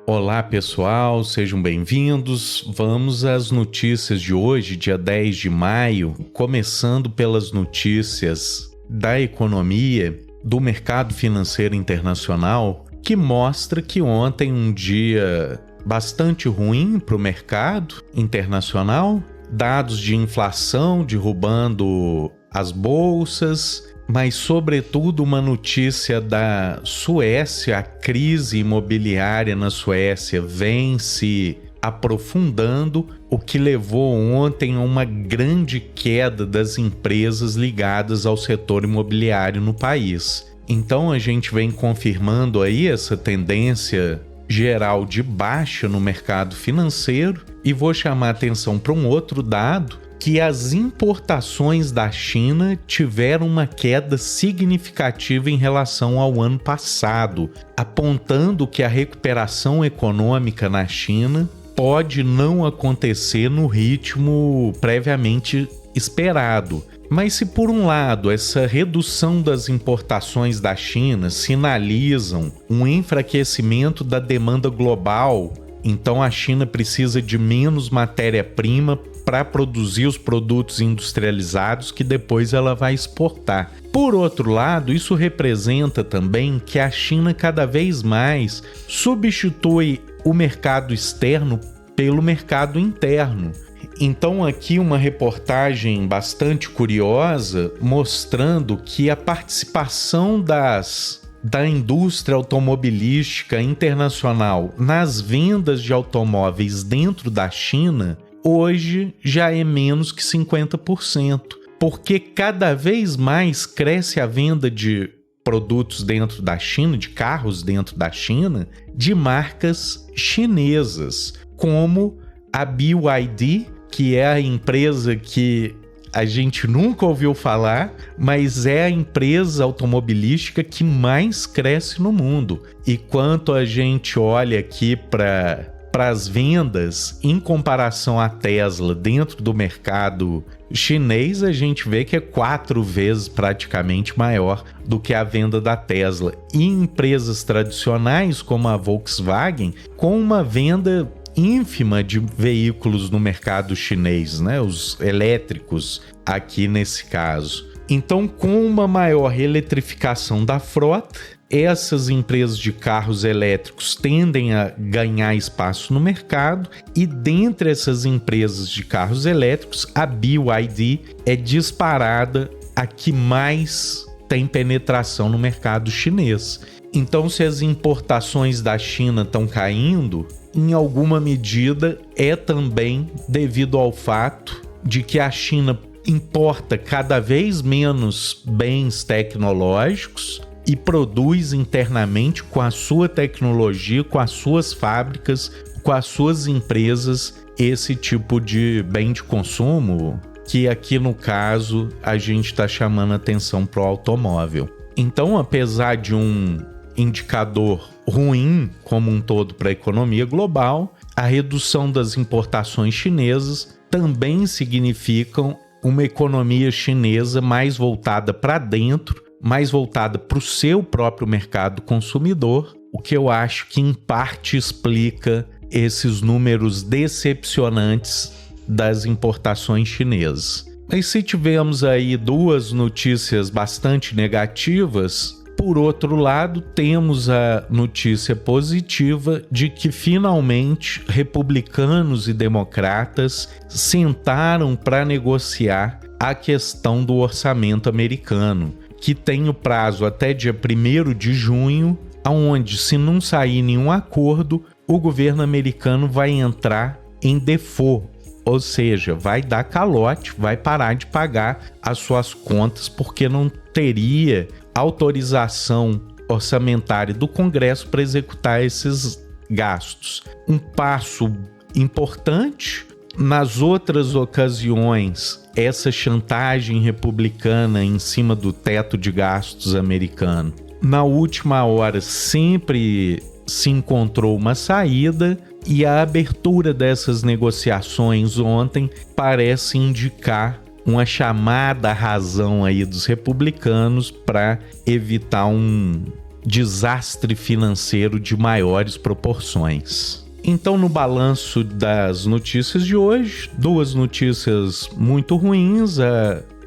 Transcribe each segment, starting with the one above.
Olá pessoal, sejam bem-vindos. Vamos às notícias de hoje, dia 10 de maio, começando pelas notícias da economia, do mercado financeiro internacional, que mostra que ontem um dia bastante ruim para o mercado internacional, dados de inflação derrubando as bolsas, mas sobretudo uma notícia da Suécia. A crise imobiliária na Suécia vem se aprofundando, o que levou ontem a uma grande queda das empresas ligadas ao setor imobiliário no país. Então a gente vem confirmando aí essa tendência geral de baixa no mercado financeiro, e vou chamar a atenção para um outro dado, que as importações da China tiveram uma queda significativa em relação ao ano passado, apontando que a recuperação econômica na China pode não acontecer no ritmo previamente esperado. Mas se por um lado essa redução das importações da China sinalizam um enfraquecimento da demanda global, então a China precisa de menos matéria-prima para produzir os produtos industrializados que depois ela vai exportar. Por outro lado, isso representa também que a China cada vez mais substitui o mercado externo pelo mercado interno. Então aqui uma reportagem bastante curiosa mostrando que a participação da indústria automobilística internacional nas vendas de automóveis dentro da China hoje já é menos que 50%, porque cada vez mais cresce a venda de produtos dentro da China, de carros dentro da China, de marcas chinesas, como a BYD, que é a empresa que a gente nunca ouviu falar, mas é a empresa automobilística que mais cresce no mundo. E quanto a gente olha aqui para as vendas, em comparação à Tesla dentro do mercado chinês, a gente vê que é 4 vezes praticamente maior do que a venda da Tesla. E empresas tradicionais como a Volkswagen, com uma venda ínfima de veículos no mercado chinês, né? Os elétricos aqui nesse caso. Então, com uma maior eletrificação da frota, essas empresas de carros elétricos tendem a ganhar espaço no mercado, e dentre essas empresas de carros elétricos, a BYD é disparada a que mais tem penetração no mercado chinês. Então, se as importações da China estão caindo, em alguma medida é também devido ao fato de que a China importa cada vez menos bens tecnológicos e produz internamente com a sua tecnologia, com as suas fábricas, com as suas empresas, esse tipo de bem de consumo, que aqui no caso a gente está chamando atenção para o automóvel. Então, apesar de um indicador ruim como um todo para a economia global, a redução das importações chinesas também significam uma economia chinesa mais voltada para dentro, mais voltada para o seu próprio mercado consumidor, o que eu acho que em parte explica esses números decepcionantes das importações chinesas. Mas se tivermos aí duas notícias bastante negativas, por outro lado, temos a notícia positiva de que finalmente republicanos e democratas sentaram para negociar a questão do orçamento americano, que tem o prazo até dia 1º de junho, onde, se não sair nenhum acordo, o governo americano vai entrar em default, ou seja, vai dar calote, vai parar de pagar as suas contas porque não teria autorização orçamentária do Congresso para executar esses gastos. Um passo importante. Nas outras ocasiões, essa chantagem republicana em cima do teto de gastos americano, na última hora sempre se encontrou uma saída, e a abertura dessas negociações ontem parece indicar uma chamada à razão aí dos republicanos para evitar um desastre financeiro de maiores proporções. Então, no balanço das notícias de hoje, 2 notícias muito ruins: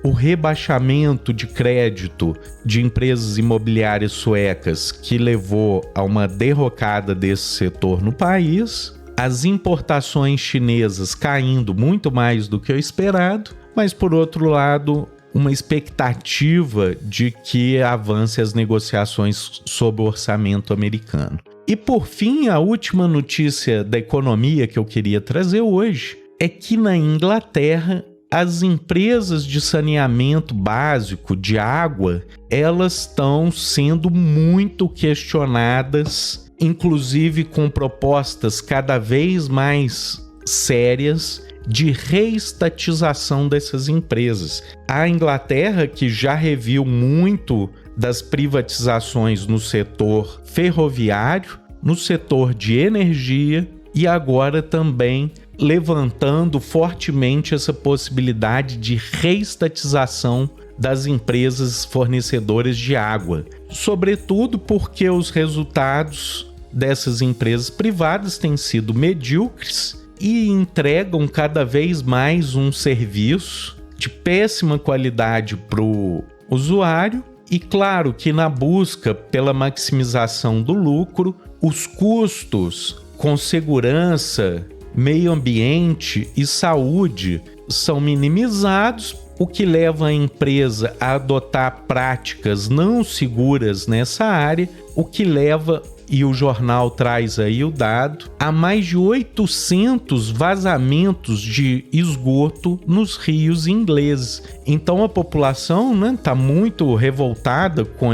o rebaixamento de crédito de empresas imobiliárias suecas, que levou a uma derrocada desse setor no país, as importações chinesas caindo muito mais do que o esperado, mas, por outro lado, uma expectativa de que avance as negociações sobre o orçamento americano. E, por fim, a última notícia da economia que eu queria trazer hoje é que na Inglaterra as empresas de saneamento básico de água, elas estão sendo muito questionadas, inclusive com propostas cada vez mais sérias de reestatização dessas empresas. A Inglaterra, que já reviu muito das privatizações no setor ferroviário, no setor de energia, e agora também levantando fortemente essa possibilidade de reestatização das empresas fornecedoras de água, sobretudo porque os resultados dessas empresas privadas têm sido medíocres e entregam cada vez mais um serviço de péssima qualidade para o usuário. E claro que na busca pela maximização do lucro, os custos com segurança, meio ambiente e saúde são minimizados, o que leva a empresa a adotar práticas não seguras nessa área, o que leva, e o jornal traz aí o dado, a mais de 800 vazamentos de esgoto nos rios ingleses. Então a população está muito revoltada com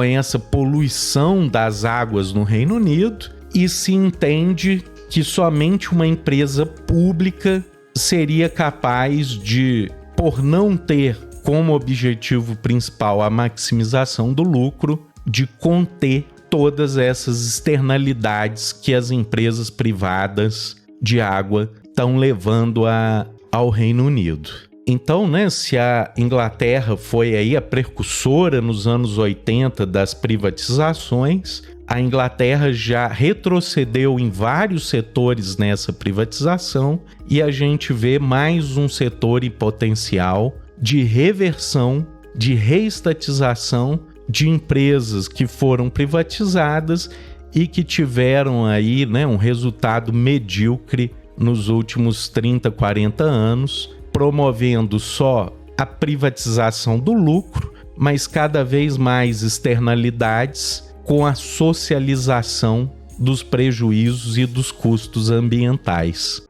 essa poluição das águas no Reino Unido, e se entende que somente uma empresa pública seria capaz de, por não ter como objetivo principal a maximização do lucro, de conter todas essas externalidades que as empresas privadas de água estão levando ao Reino Unido. Então, se a Inglaterra foi aí a precursora nos anos 80 das privatizações, a Inglaterra já retrocedeu em vários setores nessa privatização, e a gente vê mais um setor em potencial de reversão, de reestatização de empresas que foram privatizadas e que tiveram aí, um resultado medíocre nos últimos 30, 40 anos, promovendo só a privatização do lucro, mas cada vez mais externalidades com a socialização dos prejuízos e dos custos ambientais.